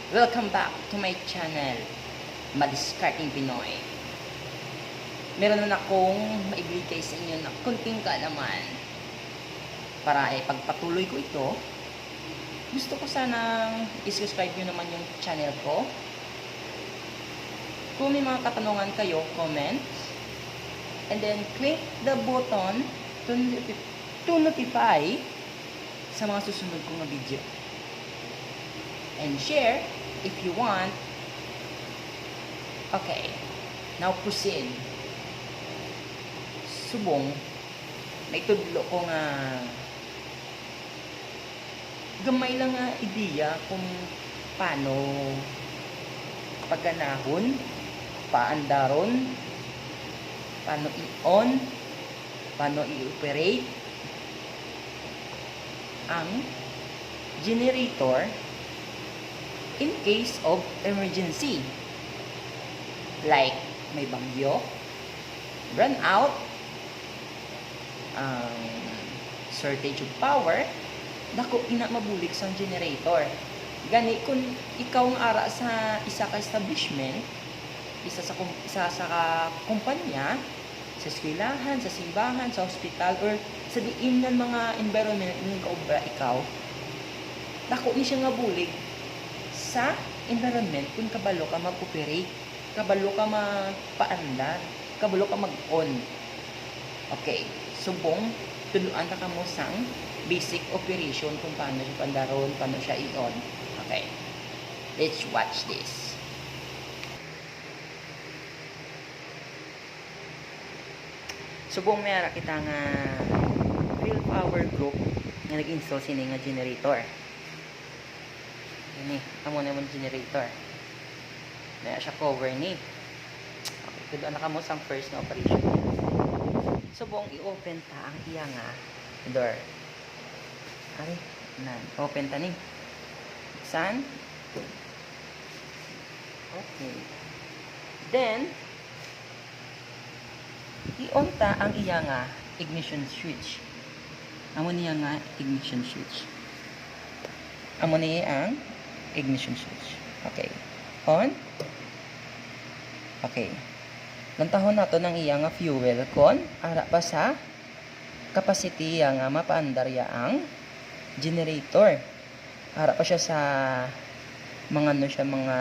Welcome back to my channel, Madiskarting Pinoy. Meron na akong maibigay sa inyo na kunting kaalaman para pagpatuloy ko ito. Gusto ko sanang i-subscribe nyo naman yung channel ko. Kung may mga katanungan kayo, comment. And then click the button to notify sa mga susunod kong video. And share if you want. Okay, now proceed. Subong, naitudlo ko nga gamay lang nga ideya kung paano pagganahon, paandaron, paano i-on, paano i-operate ang generator in case of emergency. Like, may bagyo, run out, shortage of power, dako ina mabulig sa generator. Gani kung ikaw ang ara sa isa ka establishment, isa sa kumpanya, sa eskwelahan, sa simbahan, sa hospital, or sa diin ng mga environment ng kaobra ikaw, dako ni siya nga bulig sa environment kung kabalo ka mag-operate, kabalo ka magpaandar, kabalo ka mag-on. Okay, subong tuluan ka mo sang basic operation kung paano siya pandaron, paano siya i-on. Okay, let's watch this. Subong mayara kita nga real power group nga nag-install sini nga generator. Ini, amo naman generator. Naya siya cover ni. Okay, kudo na kamo sang first na operation. Subong i-open ta ang iya nga door. Ari, nan, open ta ni. San? Okay. Then i-on ta ang iya nga ignition switch. Amo niya nga ignition switch. Amo niya ang ignition switch. Okay. On. Okay. Lantahon nato ng iya nga fuel kon ara pa sa capacity nga mapaandar ya ang generator. Ara pa siya sa mga ano siya, mga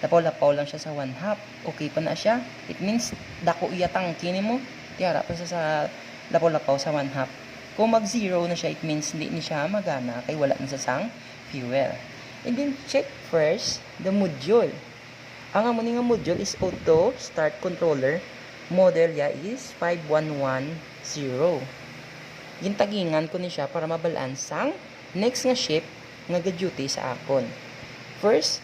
lapaw-lapaw lang siya sa 1/2. Okay pa na siya. It means dako iya tangke nimo. Ara pa siya sa lapaw-lapaw sa 1/2. Kung mag-zero na siya, it means hindi ni siya magana kay wala na sa sang fuel. And then check first the module. Ang amo nga module is auto start controller. Model ya is 5110. Gintagingan ko ni siya para mabalance ang next nga ship nga ga-duty sa akon. First,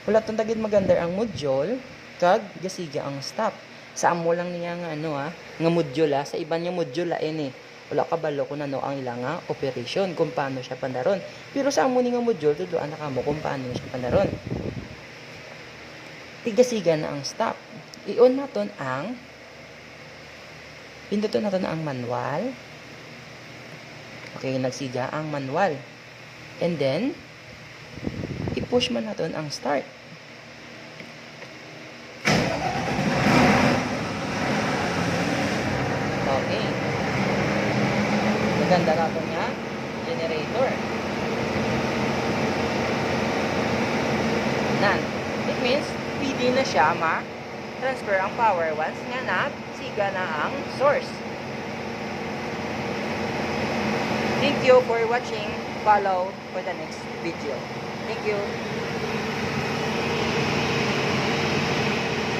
wala tong tagid magandar ang module kag gasiga ang stop. Sa amo lang niya nga nga module sa iba niya module ini. Wala kabalo kung ano ang ilang operation kung paano siya pandaron. Pero sa amo ni nga module tuduan na kamo kung paano siya pandaron. Tigasiga na ang stop. I-on naton ang pinduton naton ang manual. Okay, nagsiga ang manual. And then i-push man naton ang start. Okay. Maganda naton nga generator. Nan, it means pwede na siya ma-transfer ang power once nga na siga na ang source. Thank you for watching. Follow for the next video. Thank you.